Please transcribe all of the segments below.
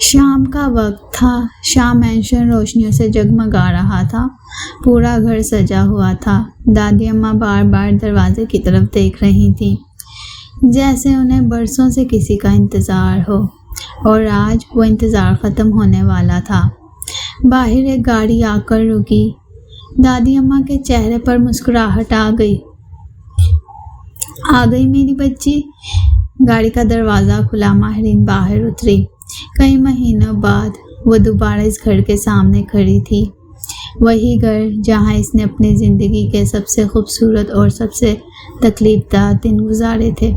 شام کا وقت تھا۔ شام مینشن روشنیوں سے جگمگا رہا تھا۔ پورا گھر سجا ہوا تھا۔ دادی اماں بار بار دروازے کی طرف دیکھ رہی تھیں، جیسے انہیں برسوں سے کسی کا انتظار ہو، اور آج وہ انتظار ختم ہونے والا تھا۔ باہر ایک گاڑی آ کر رکی۔ دادی اماں کے چہرے پر مسکراہٹ آ گئی میری بچی۔ گاڑی کا دروازہ کھلا، ماہرین باہر اتری۔ کئی مہینوں بعد وہ دوبارہ اس گھر کے سامنے کھڑی تھی، وہی گھر جہاں اس نے اپنی زندگی کے سب سے خوبصورت اور سب سے تکلیف دہ دن گزارے تھے۔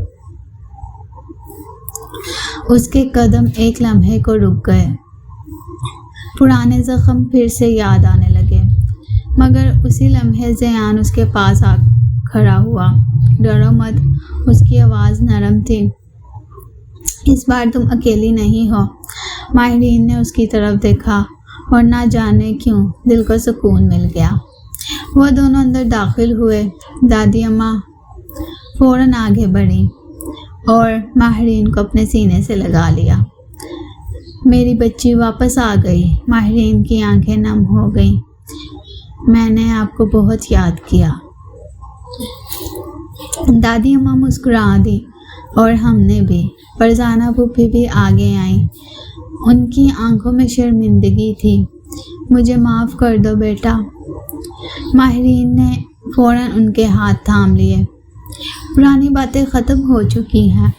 اس کے قدم ایک لمحے کو رک گئے۔ پرانے زخم پھر سے یاد آنے لگے، مگر اسی لمحے زیان اس کے پاس آ کھڑا ہوا۔ ڈرو مت، اس کی آواز نرم تھی۔ اس بار تم اکیلی نہیں ہو۔ ماہرین نے اس کی طرف دیکھا اور نہ جانے کیوں دل کو سکون مل گیا۔ وہ دونوں اندر داخل ہوئے۔ دادی اماں فوراً آگے بڑھیں اور ماہرین کو اپنے سینے سے لگا لیا۔ میری بچی واپس آ گئی۔ ماہرین کی آنکھیں نم ہو گئیں۔ میں نے آپ کو بہت یاد کیا۔ دادی اماں مسکرا دی، اور ہم نے بھی۔ فرزانہ پھوپھی بھی آگے آئیں۔ ان کی آنکھوں میں شرمندگی تھی۔ مجھے معاف کر دو بیٹا۔ ماہرین نے فوراً ان کے ہاتھ تھام لیے۔ پرانی باتیں ختم ہو چکی ہیں۔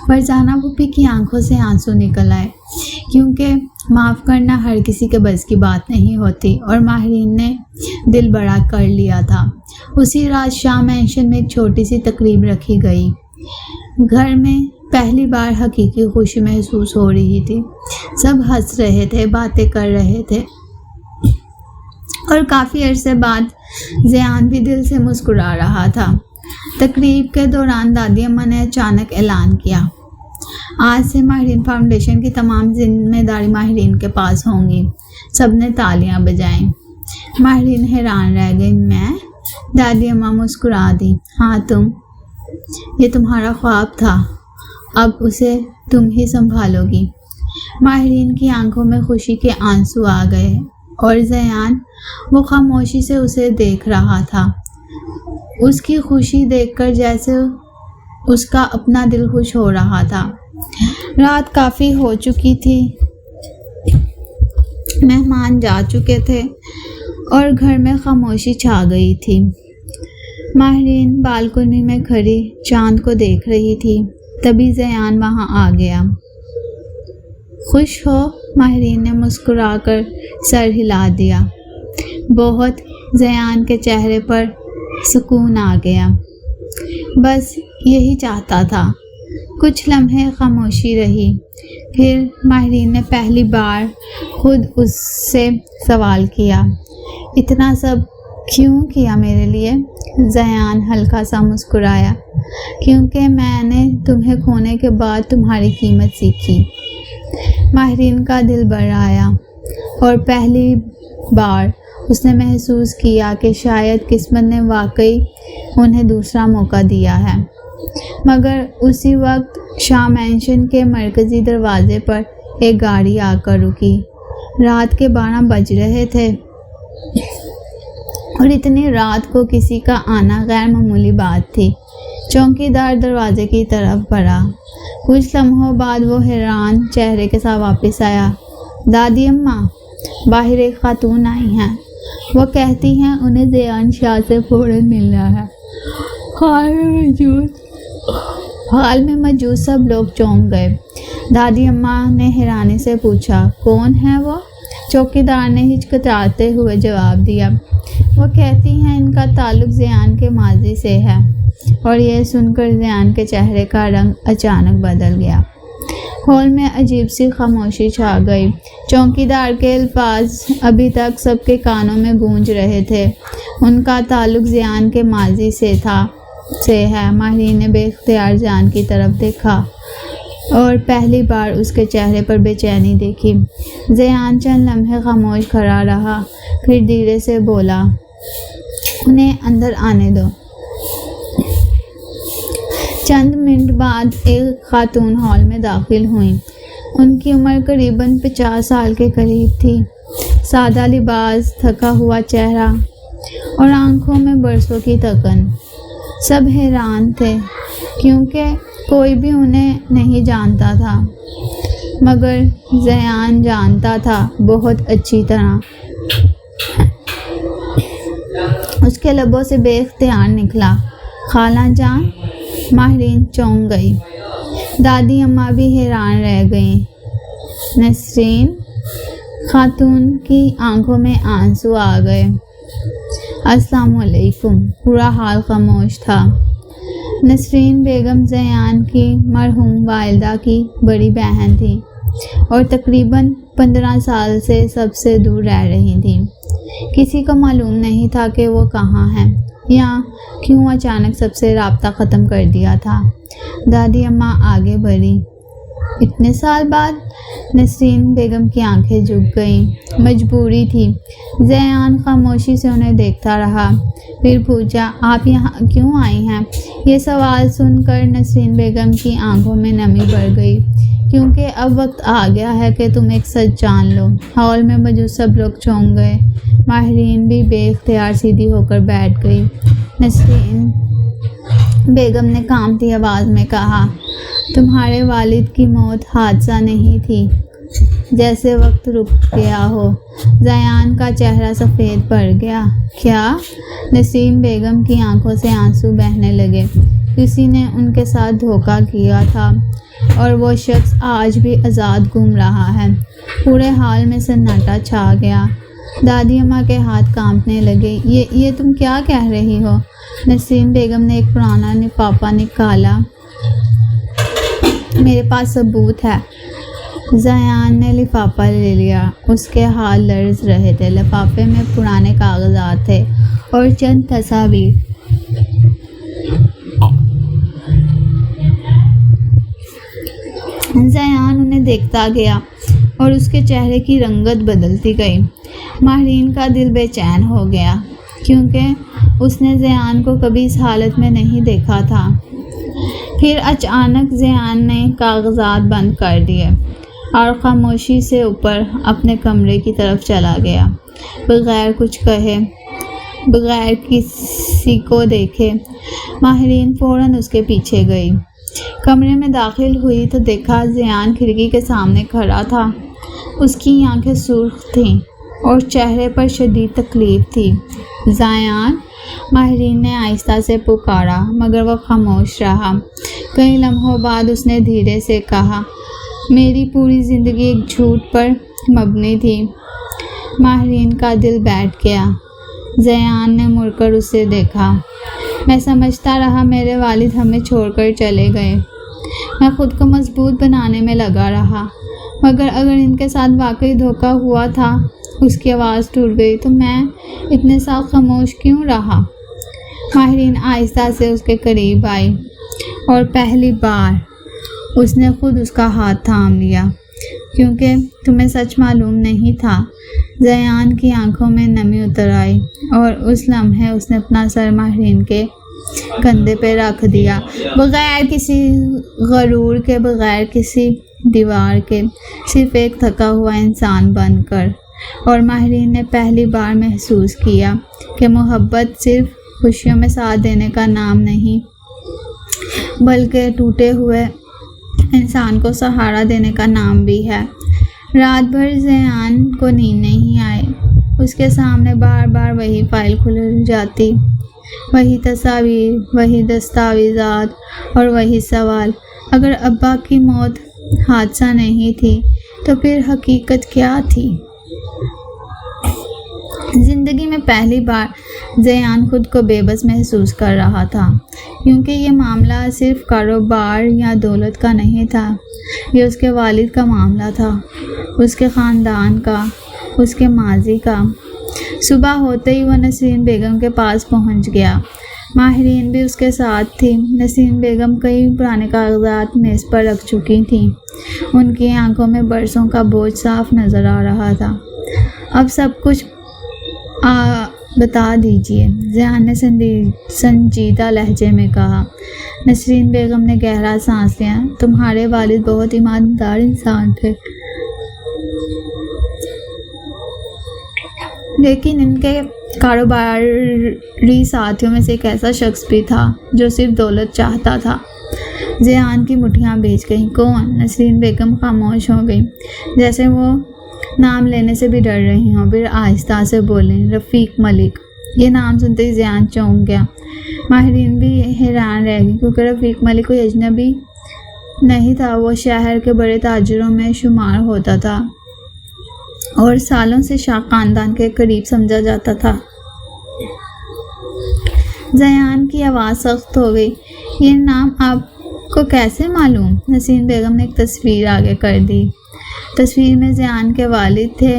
فرزانہ پھوپھی کی آنکھوں سے آنسو نکل آئے، کیونکہ معاف کرنا ہر کسی کے بس کی بات نہیں ہوتی، اور ماہرین نے دل بڑا کر لیا تھا۔ اسی رات شام مینشن میں ایک چھوٹی سی تقریب رکھی گئی۔ گھر میں پہلی بار حقیقی خوشی محسوس ہو رہی تھی۔ سب ہنس رہے تھے، باتیں کر رہے تھے، اور کافی عرصے بعد زیان بھی دل سے مسکرا رہا تھا۔ تقریب کے دوران دادی اماں نے اچانک اعلان کیا، آج سے ماہرین فاؤنڈیشن کی تمام ذمہ داری ماہرین کے پاس ہوں گی۔ سب نے تالیاں بجائیں۔ ماہرین حیران رہ گئی۔ میں؟ دادی اماں مسکرا دی۔ ہاں تم۔ یہ تمہارا خواب تھا، اب اسے تم ہی سنبھالو گی۔ ماہرین کی آنکھوں میں خوشی کے آنسو آ گئے، اور زیان وہ خاموشی سے اسے دیکھ رہا تھا، اس کی خوشی دیکھ کر جیسے اس کا اپنا دل خوش ہو رہا تھا۔ رات کافی ہو چکی تھی، مہمان جا چکے تھے، اور گھر میں خاموشی چھا گئی تھی۔ ماہرین بالکنی میں کھڑی چاند کو دیکھ رہی تھی۔ تبھی زیان وہاں آ گیا۔ خوش ہو؟ ماہرین نے مسکرا کر سر ہلا دیا۔ بہت۔ زیان کے چہرے پر سکون آ گیا۔ بس یہی چاہتا تھا۔ کچھ لمحے خاموشی رہی، پھر ماہرین نے پہلی بار خود اس سے سوال کیا، اتنا سب کیوں کیا میرے لیے؟ زیان ہلکا سا مسکرایا، کیونکہ میں نے تمہیں کھونے کے بعد تمہاری قیمت سیکھی۔ ماہرین کا دل بھر آیا، اور پہلی بار اس نے محسوس کیا کہ شاید قسمت نے واقعی انہیں دوسرا موقع دیا ہے۔ مگر اسی وقت شام مینشن کے مرکزی دروازے پر ایک گاڑی آ کر رکی۔ رات کے 12 بج رہے تھے، اور اتنی رات کو کسی کا آنا غیر معمولی بات تھی۔ چوکیدار دروازے کی طرف بڑھا۔ کچھ لمحوں بعد وہ حیران چہرے کے ساتھ واپس آیا۔ دادی اماں، باہر ایک خاتون آئی ہیں۔ وہ کہتی ہیں انہیں زیان شاہ سے فوراً ملنا ہے۔ حال میں موجود سب لوگ چونک گئے۔ دادی اماں نے حیرانی سے پوچھا، کون ہے وہ؟ چوکیدار نے ہچکچاتے ہوئے جواب دیا، وہ کہتی ہیں ان کا تعلق زیان کے ماضی سے ہے۔ اور یہ سن کر زیان کے چہرے کا رنگ اچانک بدل گیا۔ ہال میں عجیب سی خاموشی چھا گئی۔ چوکیدار کے الفاظ ابھی تک سب کے کانوں میں گونج رہے تھے۔ ان کا تعلق زیان کے ماضی سے ہے۔ ماہرین نے بے اختیار زیان کی طرف دیکھا، اور پہلی بار اس کے چہرے پر بے چینی دیکھی۔ زیان چند لمحے خاموش کھڑا رہا، پھر دھیرے سے بولا، انہیں اندر آنے دو۔ چند منٹ بعد ایک خاتون ہال میں داخل ہوئیں۔ ان کی عمر قریباً 50 سال کے قریب تھی۔ سادہ لباس، تھکا ہوا چہرہ اور آنکھوں میں برسوں کی تھکن۔ سب حیران تھے کیونکہ کوئی بھی انہیں نہیں جانتا تھا، مگر زیان جانتا تھا بہت اچھی طرح۔ اس کے لبوں سے بے اختیار نکلا، خالہ جان۔ ماہرین چونک گئی۔ دادی اماں بھی حیران رہ گئیں۔ نسرین؟ خاتون کی آنکھوں میں آنسو آ گئے۔ السلام علیکم۔ پورا حال خاموش تھا۔ نسرین بیگم زیان کی مرحوم والدہ کی بڑی بہن تھی اور تقریباً 15 سال سے سب سے دور رہ رہی تھیں۔ کسی کو معلوم نہیں تھا کہ وہ کہاں ہیں یا کیوں اچانک سب سے رابطہ ختم کر دیا تھا۔ دادی اماں آگے بڑھی۔ اتنے سال بعد؟ نسرین بیگم کی آنکھیں جھک گئیں۔ مجبوری تھی۔ زیان خاموشی سے انہیں دیکھتا رہا، پھر پوچھا، آپ یہاں کیوں آئی ہیں؟ یہ سوال سن کر نسرین بیگم کی آنکھوں میں نمی بڑھ گئی، کیونکہ اب وقت آ گیا ہے کہ تم ایک سچ جان لو۔ ہال میں موجود سب لوگ چونک گئے۔ ماہرین بھی بے اختیار سیدھی ہو کر بیٹھ گئی۔ نسرین بیگم نے کانپتی آواز میں کہا، تمہارے والد کی موت حادثہ نہیں تھی، جیسے وقت رک گیا ہو۔ زیان کا چہرہ سفید پڑ گیا۔ کیا؟ نسرین بیگم کی آنکھوں سے آنسو بہنے لگے۔ کسی نے ان کے ساتھ دھوکہ کیا تھا اور وہ شخص آج بھی آزاد گھوم رہا ہے۔ پورے حال میں سناٹا چھا گیا۔ دادی اماں کے ہاتھ کانپنے لگے۔ یہ تم کیا کہہ رہی ہو؟ نسرین بیگم نے ایک پرانا لفافہ نکالا۔ میرے پاس ثبوت ہے۔ زیان نے لفافہ لے لیا۔ اس کے ہاتھ لرز رہے تھے۔ لفافے میں پرانے کاغذات تھے اور چند تصاویر۔ زیان انہیں دیکھتا گیا اور اس کے چہرے کی رنگت بدلتی گئی۔ ماہرین کا دل بے چین ہو گیا کیونکہ اس نے زیان کو کبھی اس حالت میں نہیں دیکھا تھا۔ پھر اچانک زیان نے کاغذات بند کر دیے اور خاموشی سے اوپر اپنے کمرے کی طرف چلا گیا، بغیر کچھ کہے، بغیر کسی کو دیکھے۔ ماہرین فوراً اس کے پیچھے گئی۔ کمرے میں داخل ہوئی تو دیکھا زیان کھڑکی کے سامنے کھڑا تھا۔ اس کی آنکھیں سرخ تھیں اور چہرے پر شدید تکلیف تھی۔ زیان؟ ماہرین نے آہستہ سے پکارا، مگر وہ خاموش رہا۔ کئی لمحوں بعد اس نے دھیرے سے کہا، میری پوری زندگی ایک جھوٹ پر مبنی تھی۔ ماہرین کا دل بیٹھ گیا۔ زیان نے مڑ کر اسے دیکھا۔ میں سمجھتا رہا میرے والد ہمیں چھوڑ کر چلے گئے۔ میں خود کو مضبوط بنانے میں لگا رہا، مگر اگر ان کے ساتھ واقعی دھوکہ ہوا تھا۔ اس کی آواز ٹوٹ گئی۔ تو میں اتنے سال خاموش کیوں رہا؟ ماہرین آہستہ سے اس کے قریب آئی اور پہلی بار اس نے خود اس کا ہاتھ تھام لیا، کیونکہ تمہیں سچ معلوم نہیں تھا۔ زیان کی آنکھوں میں نمی اتر آئی اور اس لمحے اس نے اپنا سر ماہرین کے کندھے پہ رکھ دیا، بغیر کسی غرور کے، بغیر کسی دیوار کے، صرف ایک تھکا ہوا انسان بن کر۔ اور ماہرین نے پہلی بار محسوس کیا کہ محبت صرف خوشیوں میں ساتھ دینے کا نام نہیں، بلکہ ٹوٹے ہوئے انسان کو سہارا دینے کا نام بھی ہے۔ رات بھر زیان کو نیند نہیں آئی۔ اس کے سامنے بار بار وہی فائل کھل جاتی، وہی تصاویر، وہی دستاویزات اور وہی سوال۔ اگر ابا کی موت حادثہ نہیں تھی تو پھر حقیقت کیا تھی؟ زندگی میں پہلی بار زیان خود کو بے بس محسوس کر رہا تھا، کیونکہ یہ معاملہ صرف کاروبار یا دولت کا نہیں تھا، یہ اس کے والد کا معاملہ تھا، اس کے خاندان کا، اس کے ماضی کا۔ صبح ہوتے ہی وہ نسرین بیگم کے پاس پہنچ گیا۔ ماہرین بھی اس کے ساتھ تھی۔ نسرین بیگم کئی پرانے کاغذات میز پر رکھ چکی تھیں۔ ان کی آنکھوں میں برسوں کا بوجھ صاف نظر آ رہا تھا۔ اب سب کچھ بتا دیجیے، ذیان نے سنجیدہ لہجے میں کہا۔ نسرین بیگم نے گہرا سانس لیا۔ تمہارے والد بہت ایماندار انسان تھے، لیکن ان کے کاروباری ساتھیوں میں سے ایک ایسا شخص بھی تھا جو صرف دولت چاہتا تھا۔ ذیان کی مٹھیاں بھیج گئیں۔ کون؟ نسرین بیگم خاموش ہو گئی، جیسے وہ نام لینے سے بھی ڈر رہی ہوں۔ پھر آہستہ سے بولیں، رفیق ملک۔ یہ نام سنتے ہی ذیان چونک گیا۔ ماہرین بھی حیران رہ گئی، کیونکہ رفیق ملک کوئی اجنبی نہیں تھا۔ وہ شہر کے بڑے تاجروں میں شمار ہوتا تھا اور سالوں سے شاہ خاندان کے قریب سمجھا جاتا تھا۔ ذیان کی آواز سخت ہو گئی۔ یہ نام آپ کو کیسے معلوم؟ نسرین بیگم نے ایک تصویر آگے کر دی۔ تصویر میں ذیان کے والد تھے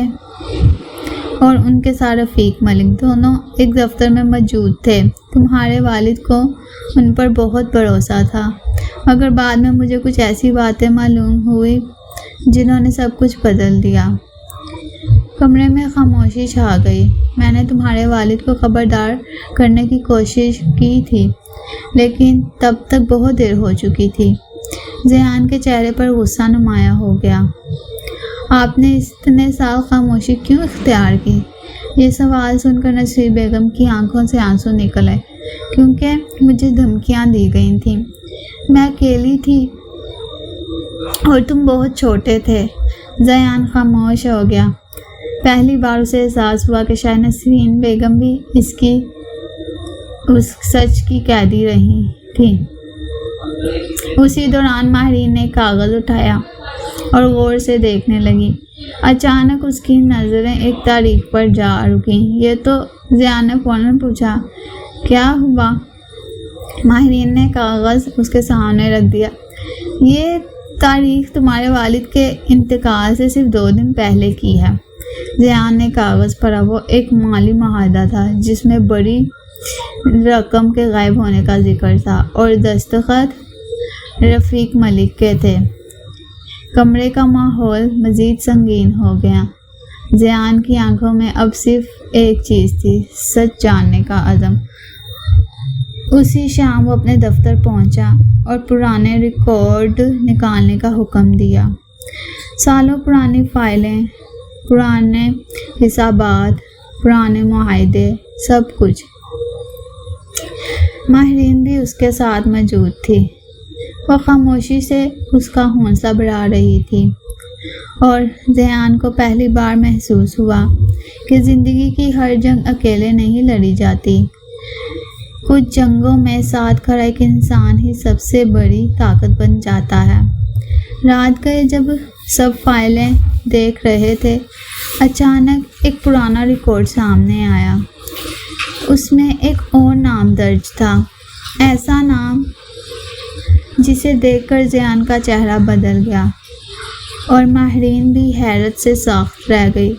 اور ان کے ساتھ رفیق ملک، دونوں ایک دفتر میں موجود تھے۔ تمہارے والد کو ان پر بہت بھروسہ تھا، مگر بعد میں مجھے کچھ ایسی باتیں معلوم ہوئی جنہوں نے سب کچھ بدل دیا۔ کمرے میں خاموشی چھا گئی۔ میں نے تمہارے والد کو خبردار کرنے کی کوشش کی تھی، لیکن تب تک بہت دیر ہو چکی تھی۔ ذیان کے چہرے پر غصہ نمایاں ہو گیا۔ آپ نے اتنے سال خاموشی کیوں اختیار کی؟ یہ سوال سن کر نسرین بیگم کی آنکھوں سے آنسو نکل آئے۔ کیونکہ مجھے دھمکیاں دی گئی تھیں، میں اکیلی تھی اور تم بہت چھوٹے تھے۔ ذیان خاموش ہو گیا۔ پہلی بار اسے احساس ہوا کہ شاید نسرین بیگم بھی اس سچ کی قیدی رہی تھی۔ اسی دوران ماہرین نے کاغذ اٹھایا اور غور سے دیکھنے لگی۔ اچانک اس کی نظریں ایک تاریخ پر جا رکیں۔ یہ تو ذیان نے فوراً پوچھا، کیا ہوا؟ ماہرین نے کاغذ اس کے سامنے رکھ دیا۔ یہ تاریخ تمہارے والد کے انتقال سے صرف 2 دن پہلے کی ہے۔ ذیان نے کاغذ پڑھا۔ وہ ایک مالی معاہدہ تھا جس میں بڑی رقم کے غائب ہونے کا ذکر تھا اور دستخط رفیق ملک کے تھے۔ کمرے کا ماحول مزید سنگین ہو گیا۔ ذیان کی آنکھوں میں اب صرف ایک چیز تھی، سچ جاننے کا عزم۔ اسی شام وہ اپنے دفتر پہنچا اور پرانے ریکارڈ نکالنے کا حکم دیا۔ سالوں پرانی فائلیں، پرانے حسابات، پرانے معاہدے، سب کچھ۔ ماہرین بھی اس کے ساتھ موجود تھی۔ وہ خاموشی سے اس کا حوصلہ بڑھا رہی تھی، اور ذیان کو پہلی بار محسوس ہوا کہ زندگی کی ہر جنگ اکیلے نہیں لڑی جاتی۔ کچھ جنگوں میں ساتھ کھڑا ایک انسان ہی سب سے بڑی طاقت بن جاتا ہے۔ رات گئے جب سب فائلیں دیکھ رہے تھے، اچانک ایک پرانا ریکارڈ سامنے آیا۔ اس میں ایک اور نام درج تھا، ایسا نام جسے دیکھ کر ذیان کا چہرہ بدل گیا، اور ماہرین بھی حیرت سے ساخت رہ گئی،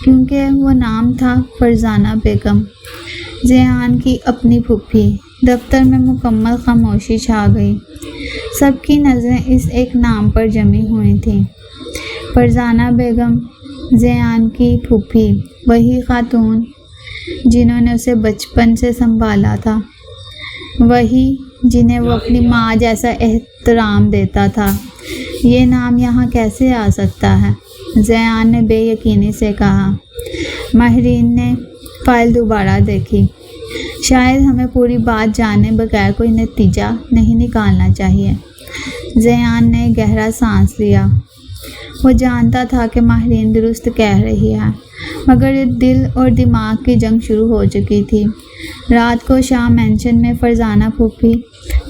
کیونکہ وہ نام تھا فرزانہ بیگم، ذیان کی اپنی پھوپھی۔ دفتر میں مکمل خاموشی چھا گئی۔ سب کی نظریں اس ایک نام پر جمی ہوئی تھیں، فرزانہ بیگم، ذیان کی پھوپھی، وہی خاتون جنہوں نے اسے بچپن سے سنبھالا تھا، وہی جنہیں وہ اپنی ماں جیسا احترام دیتا تھا۔ یہ نام یہاں کیسے آ سکتا ہے؟ ذیان نے بے یقینی سے کہا۔ ماہرین نے فائل دوبارہ دیکھی۔ شاید ہمیں پوری بات جانے بغیر کوئی نتیجہ نہیں نکالنا چاہیے۔ ذیان نے گہرا سانس لیا۔ وہ جانتا تھا کہ ماہرین درست کہہ رہی ہے، مگر دل اور دماغ کی جنگ شروع ہو چکی تھی۔ رات کو شاہ مینشن میں فرزانہ پھوپھی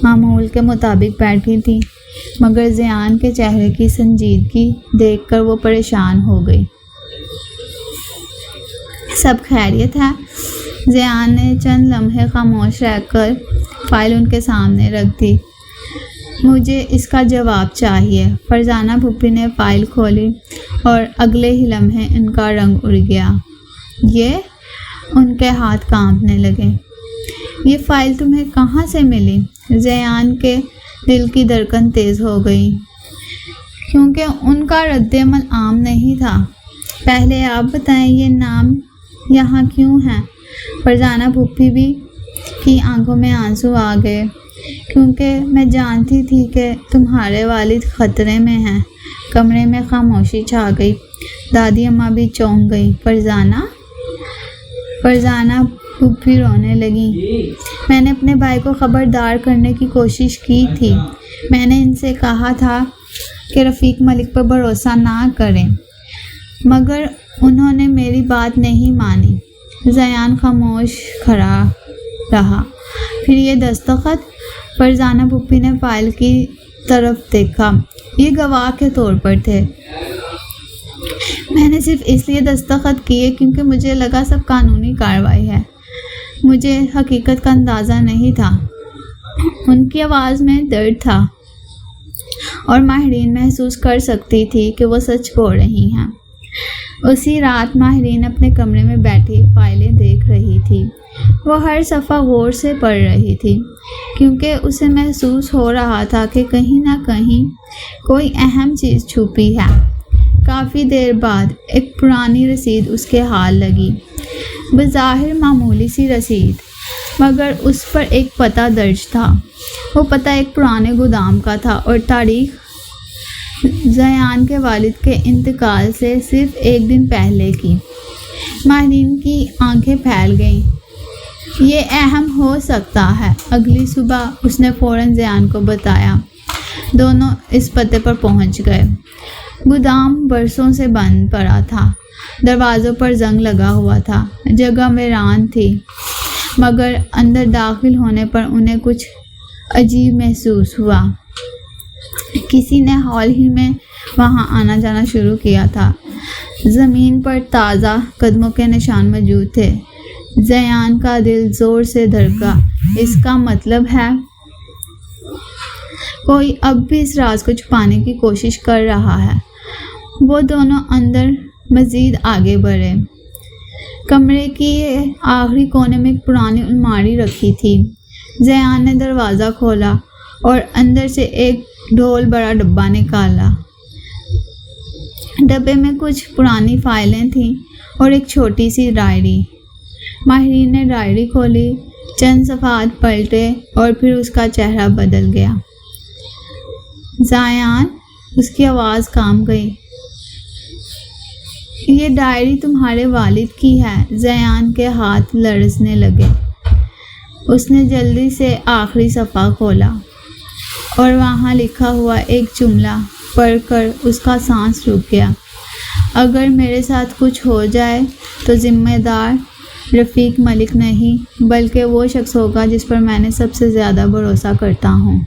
معمول کے مطابق بیٹھی تھی، مگر ذیان کے چہرے کی سنجیدگی دیکھ کر وہ پریشان ہو گئی۔ سب خیریت ہے؟ ذیان نے چند لمحے خاموش رہ کر فائل ان کے سامنے رکھ دی۔ مجھے اس کا جواب چاہیے۔ فرزانہ پھوپھی نے فائل کھولی اور اگلے ہی لمحے ان کا رنگ اڑ گیا۔ یہ؟ ان کے ہاتھ کانپنے لگے۔ یہ فائل تمہیں کہاں سے ملی؟ ذیان کے دل کی دھڑکن تیز ہو گئی، کیونکہ ان کا رد عمل عام نہیں تھا۔ پہلے آپ بتائیں، یہ نام یہاں کیوں ہے؟ فرزانہ پھوپھی بھی کی آنکھوں میں آنسو آ گئے، کیونکہ میں جانتی تھی کہ تمہارے والد خطرے میں ہیں۔ کمرے میں خاموشی چھا گئی۔ دادی اماں بھی چونک گئی۔ فرزانہ پھوپھی رونے لگیں۔ میں نے اپنے بھائی کو خبردار کرنے کی کوشش کی تھی۔ میں نے ان سے کہا تھا کہ رفیق ملک پر بھروسہ نہ کریں، مگر انہوں نے میری بات نہیں مانی۔ زیان خاموش کھڑا رہا۔ پھر یہ دستخط؟ فرزانہ پھوپھی نے فائل کی طرف دیکھا۔ یہ گواہ کے طور پر تھے۔ میں نے صرف اس لیے دستخط کیے کیونکہ مجھے لگا سب قانونی کارروائی ہے۔ مجھے حقیقت کا اندازہ نہیں تھا۔ ان کی آواز میں درد تھا اور ماہرین محسوس کر سکتی تھی کہ وہ سچ بول رہی ہیں۔ اسی رات ماہرین اپنے کمرے میں بیٹھی فائلیں دیکھ رہی تھی۔ وہ ہر صفحہ غور سے پڑھ رہی تھی، کیونکہ اسے محسوس ہو رہا تھا کہ کہیں نہ کہیں کوئی اہم چیز چھپی ہے۔ کافی دیر بعد ایک پرانی رسید اس کے ہاتھ لگی، بظاہر معمولی سی رسید، مگر اس پر ایک پتہ درج تھا۔ وہ پتہ ایک پرانے گودام کا تھا اور تاریخ زیان کے والد کے انتقال سے صرف ایک دن پہلے کی۔ ماہرین کی آنکھیں پھیل گئیں۔ یہ اہم ہو سکتا ہے۔ اگلی صبح اس نے فوراً زیان کو بتایا۔ دونوں اس پتے پر پہنچ گئے۔ گودام برسوں سے بند پڑا تھا۔ دروازوں پر زنگ لگا ہوا تھا۔ جگہ ویران تھی، مگر اندر داخل ہونے پر انہیں کچھ عجیب محسوس ہوا۔ کسی نے حال ہی میں وہاں آنا جانا شروع کیا تھا۔ زمین پر تازہ قدموں کے نشان موجود تھے۔ زیان کا دل زور سے دھڑکا۔ اس کا مطلب ہے کوئی اب بھی اس راز کو چھپانے کی کوشش کر رہا ہے۔ وہ دونوں اندر مزید آگے بڑھے۔ کمرے کی آخری کونے میں ایک پرانی الماری رکھی تھی۔ زیان نے دروازہ کھولا اور اندر سے ایک ڈھول بڑا ڈبہ نکالا۔ ڈبے میں کچھ پرانی فائلیں تھیں اور ایک چھوٹی سی ڈائری۔ ماہرین نے ڈائری کھولی، چند صفحات پلٹے اور پھر اس کا چہرہ بدل گیا۔ زیان، اس کی آواز کام گئی۔ یہ ڈائری تمہارے والد کی ہے۔ زیان کے ہاتھ لرزنے لگے۔ اس نے جلدی سے آخری صفحہ کھولا اور وہاں لکھا ہوا ایک جملہ پڑھ کر اس کا سانس رک گیا۔ اگر میرے ساتھ کچھ ہو جائے تو ذمہ دار رفیق ملک نہیں، بلکہ وہ شخص ہوگا جس پر میں نے سب سے زیادہ بھروسہ کرتا ہوں۔